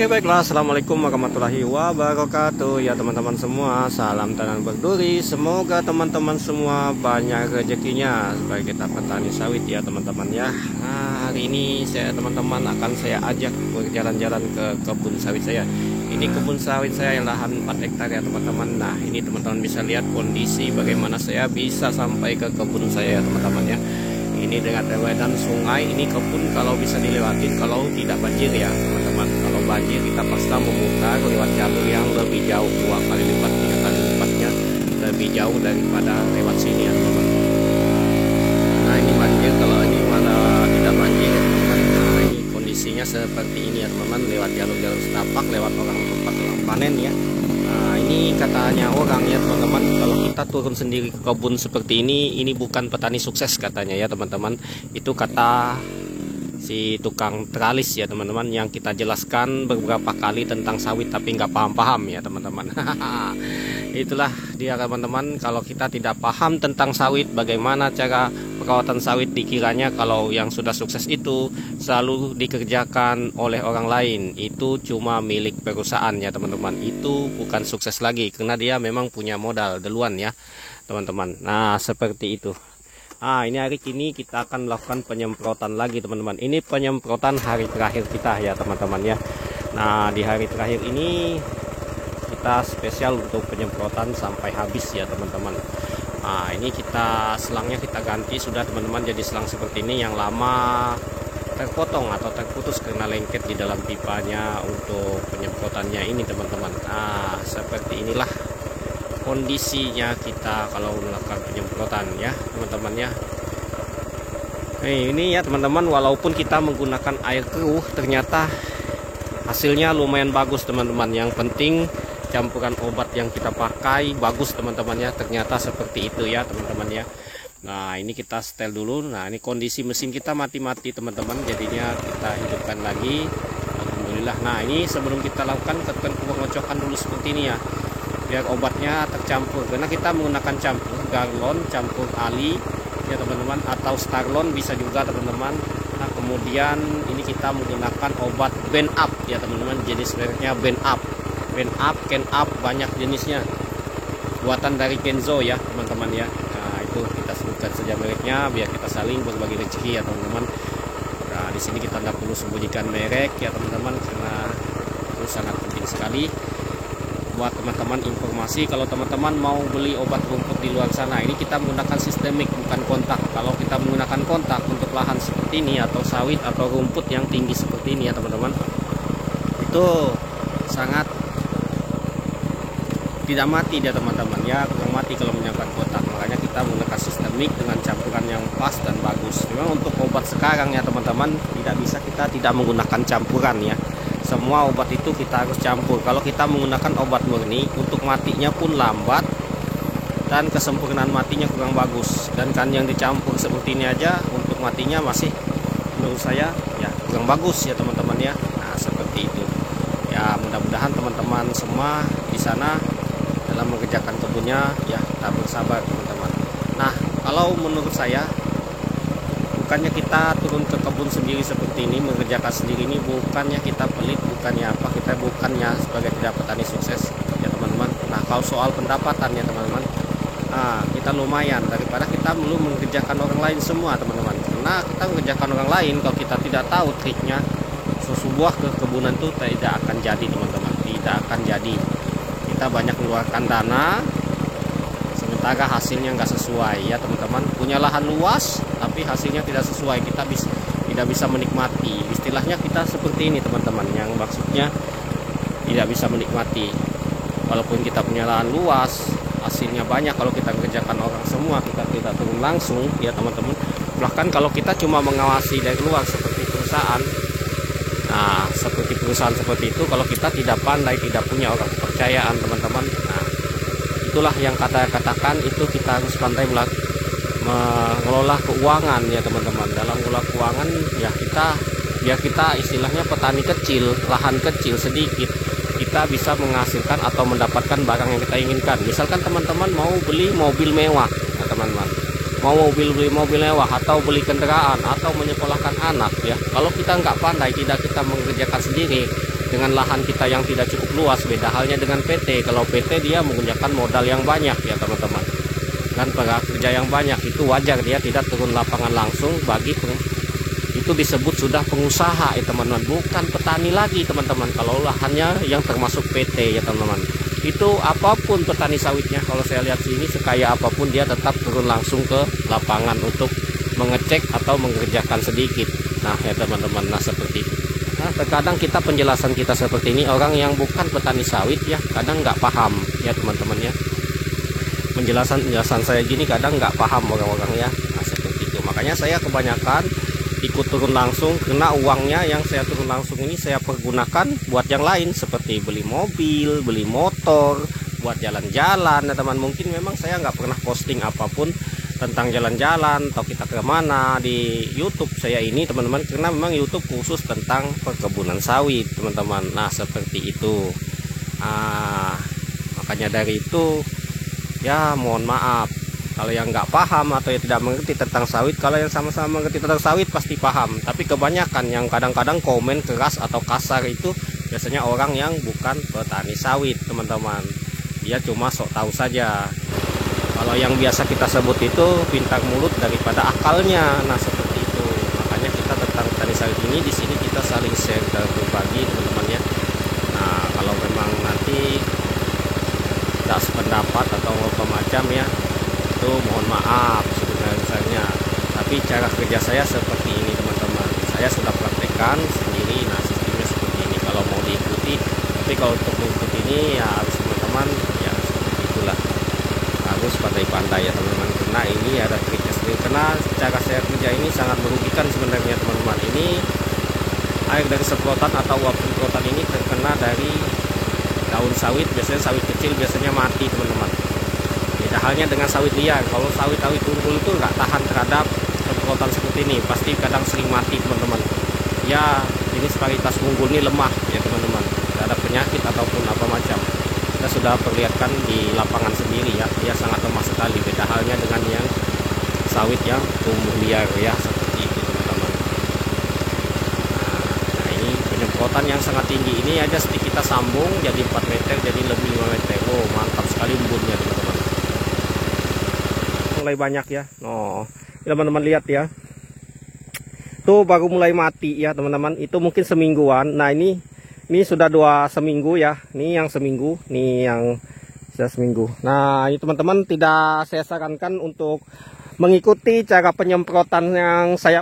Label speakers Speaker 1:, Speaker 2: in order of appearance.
Speaker 1: Oke, baiklah. Assalamualaikum warahmatullahi wabarakatuh. Ya teman-teman semua, salam tanam berduri. Semoga teman-teman semua banyak rezekinya sebagai kita petani sawit ya teman-teman ya. Nah, hari ini teman-teman akan saya ajak berjalan-jalan ke kebun sawit saya. Ini kebun sawit saya yang lahan 4 hektar ya teman-teman. Nah, ini teman-teman bisa lihat kondisi bagaimana saya bisa sampai ke kebun saya ya teman-teman ya. Ini dengan lewadan sungai, ini kebun kalau bisa dilewatin kalau tidak banjir ya teman-teman. Kalau banjir kita paksa memutar lewat jalur yang lebih jauh, 2 kali lipat, 3 kali lipatnya lebih jauh daripada lewat sini ya teman-teman. Nah, ini banjir, kalau ini mana tidak banjir ya teman-teman. Nah, ini kondisinya seperti ini ya teman-teman, lewat jalur-jalur setapak, lewat orang tempat orang panen ya. Nah, ini katanya orang ya teman-teman, kalau kita turun sendiri ke kebun seperti ini bukan petani sukses katanya ya teman-teman. Itu kata si tukang teralis ya teman-teman, yang kita jelaskan beberapa kali tentang sawit tapi nggak paham-paham ya teman-teman. Itulah dia teman-teman, kalau kita tidak paham tentang sawit, bagaimana cara perawatan sawit, dikiranya kalau yang sudah sukses itu selalu dikerjakan oleh orang lain, itu cuma milik perusahaan ya teman-teman. Itu bukan sukses lagi karena dia memang punya modal duluan ya teman-teman. Nah, seperti itu. Nah, ini hari ini kita akan melakukan penyemprotan lagi teman-teman. Ini penyemprotan hari terakhir kita ya teman-teman ya. Nah, di hari terakhir ini kita spesial untuk penyemprotan sampai habis ya teman-teman. Nah, ini kita selangnya kita ganti sudah teman-teman, jadi selang seperti ini. Yang lama terpotong atau terputus karena lengket di dalam pipanya untuk penyemprotannya ini teman-teman. Nah, seperti inilah kondisinya kita kalau melakukan penyemprotan ya teman-teman ya. Ini ya teman-teman, walaupun kita menggunakan air keruh ternyata hasilnya lumayan bagus teman-teman. Yang penting campuran obat yang kita pakai bagus teman-teman ya, ternyata seperti itu ya teman-teman ya. Nah, ini kita setel dulu. Nah, ini kondisi mesin kita mati-mati teman-teman, jadinya kita hidupkan lagi, alhamdulillah. Nah, ini sebelum kita lakukan tekan pengocokan dulu seperti ini ya, biar obatnya tercampur, karena kita menggunakan campur Garlon, campur Ali ya teman-teman, atau Starlon bisa juga teman-teman. Nah, kemudian ini kita menggunakan obat Band Up ya teman-teman, jenis mereknya Band Up, Can Up, banyak jenisnya, buatan dari Kenzo ya teman-teman ya. Nah, itu kita sebutkan saja mereknya biar kita saling berbagi rezeki ya teman-teman. Nah, di sini kita nggak perlu sembunyikan merek ya teman-teman, karena itu sangat penting sekali buat teman-teman informasi. Kalau teman-teman mau beli obat rumput di luar sana, ini kita menggunakan sistemik bukan kontak. Kalau kita menggunakan kontak untuk lahan seperti ini atau sawit atau rumput yang tinggi seperti ini ya teman-teman, itu sangat tidak mati dia teman-teman ya, kurang mati kalau menggunakan kotak. Makanya kita menggunakan sistemik dengan campuran yang pas dan bagus. Memang untuk obat sekarang ya teman-teman, tidak bisa kita tidak menggunakan campuran ya. Semua obat itu kita harus campur. Kalau kita menggunakan obat murni, untuk matinya pun lambat dan kesempurnaan matinya kurang bagus. Dan kan yang dicampur seperti ini aja untuk matinya masih menurut saya ya kurang bagus ya teman-teman ya. Nah, seperti itu ya, mudah-mudahan teman-teman semua di sana dalam mengerjakan kebunnya ya tetap bersabar teman-teman. Nah, kalau menurut saya, bukannya kita turun ke kebun sendiri seperti ini, mengerjakan sendiri ini, bukannya kita pelit, bukannya apa, kita bukannya sebagai tidak petani sukses ya teman-teman. Nah, kalau soal pendapatan ya teman-teman, nah, kita lumayan daripada kita belum mengerjakan orang lain semua teman-teman. Karena kita mengerjakan orang lain, kalau kita tidak tahu triknya, sebuah kekebunan itu tidak akan jadi teman-teman, tidak akan jadi. Kita banyak mengeluarkan dana sementara hasilnya nggak sesuai ya teman-teman. Punya lahan luas tapi hasilnya tidak sesuai, kita tidak bisa menikmati. Istilahnya kita seperti ini teman-teman, yang maksudnya tidak bisa menikmati. Walaupun kita punya lahan luas, hasilnya banyak, kalau kita kerjakan orang semua, kita tidak turun langsung ya teman-teman. Bahkan kalau kita cuma mengawasi dari luar seperti perusahaan, nah seperti perusahaan seperti itu, kalau kita tidak pandai, tidak punya orang kepercayaan teman-teman, nah itulah yang katakan itu kita harus pandai mengelola keuangan ya teman-teman. Dalam mengelola keuangan ya biar kita istilahnya petani kecil, lahan kecil sedikit, kita bisa menghasilkan atau mendapatkan barang yang kita inginkan. Misalkan teman-teman mau beli mobil mewah ya teman-teman, mau beli mobil mewah atau beli kendaraan atau menyekolahkan anak ya, kalau kita nggak pandai, tidak kita mengerjakan sendiri, dengan lahan kita yang tidak cukup luas. Beda halnya dengan PT. Kalau PT dia menggunakan modal yang banyak ya teman-teman, dan pekerja yang banyak, itu wajar dia tidak turun lapangan langsung. Itu disebut sudah pengusaha ya teman-teman, bukan petani lagi teman-teman. Kalau lahannya yang termasuk PT ya teman-teman, itu apapun petani sawitnya, kalau saya lihat sini sekaya apapun dia tetap turun langsung ke lapangan untuk mengecek atau mengerjakan sedikit. Nah ya teman-teman, nah seperti itu. Nah terkadang kita penjelasan kita seperti ini, orang yang bukan petani sawit ya kadang nggak paham ya teman-teman ya. Penjelasan saya gini kadang nggak paham orang-orang ya. Nah seperti itu, makanya saya kebanyakan ikut turun langsung, karena uangnya yang saya turun langsung ini saya pergunakan buat yang lain, seperti beli mobil, beli motor, buat jalan-jalan ya teman. Mungkin memang saya nggak pernah posting apapun tentang jalan-jalan atau kita kemana di YouTube saya ini teman-teman, karena memang YouTube khusus tentang perkebunan sawit teman-teman. Nah seperti itu. Makanya dari itu ya mohon maaf kalau yang nggak paham atau yang tidak mengerti tentang sawit. Kalau yang sama-sama mengerti tentang sawit pasti paham, tapi kebanyakan yang kadang-kadang komen keras atau kasar itu biasanya orang yang bukan petani sawit teman-teman. Dia cuma sok tahu saja. Kalau yang biasa kita sebut itu pintar mulut daripada akalnya. Nah seperti itu. Makanya kita tentang petani sawit ini di sini kita saling share dan berbagi teman-teman ya. Nah kalau memang nanti tak sependapat atau apa macam ya, itu mohon maaf sebenarnya. Tapi cara kerja saya seperti ini teman-teman. Saya sudah praktekkan sendiri. Nah sistemnya seperti ini kalau mau diikuti. Tapi kalau untuk mengikuti ini ya harus teman-teman ya seperti itulah, harus pandai-pandai ya teman-teman, karena ini ada triknya sendiri. Karena cara saya kerja ini sangat merugikan sebenarnya teman-teman. Ini air dari semprotan atau uap semprotan ini terkena dari daun sawit. Biasanya sawit kecil biasanya mati teman-teman. Beda halnya dengan sawit liar. Kalau sawit unggul itu nggak tahan terhadap semprotan seperti ini, pasti kadang sering mati teman-teman. Ya jenis varietas unggul ini lemah ya teman-teman, terhadap penyakit ataupun apa macam. Kita sudah perlihatkan di lapangan sendiri ya, dia sangat lemah sekali. Beda halnya dengan yang sawit yang tumbuh liar ya, seperti itu teman-teman. Nah ini penyemprotan yang sangat tinggi ini aja sedikit kita sambung jadi 4 meter, jadi lebih 5 meter. Oh mantap sekali embunnya teman-teman, mulai banyak ya. Oh teman-teman lihat ya, tuh baru mulai mati ya teman-teman. Itu mungkin semingguan. Nah ini sudah 2 seminggu ya. Ini yang seminggu, nih yang sudah seminggu. Nah ini teman-teman, tidak saya sarankan untuk mengikuti cara penyemprotan yang saya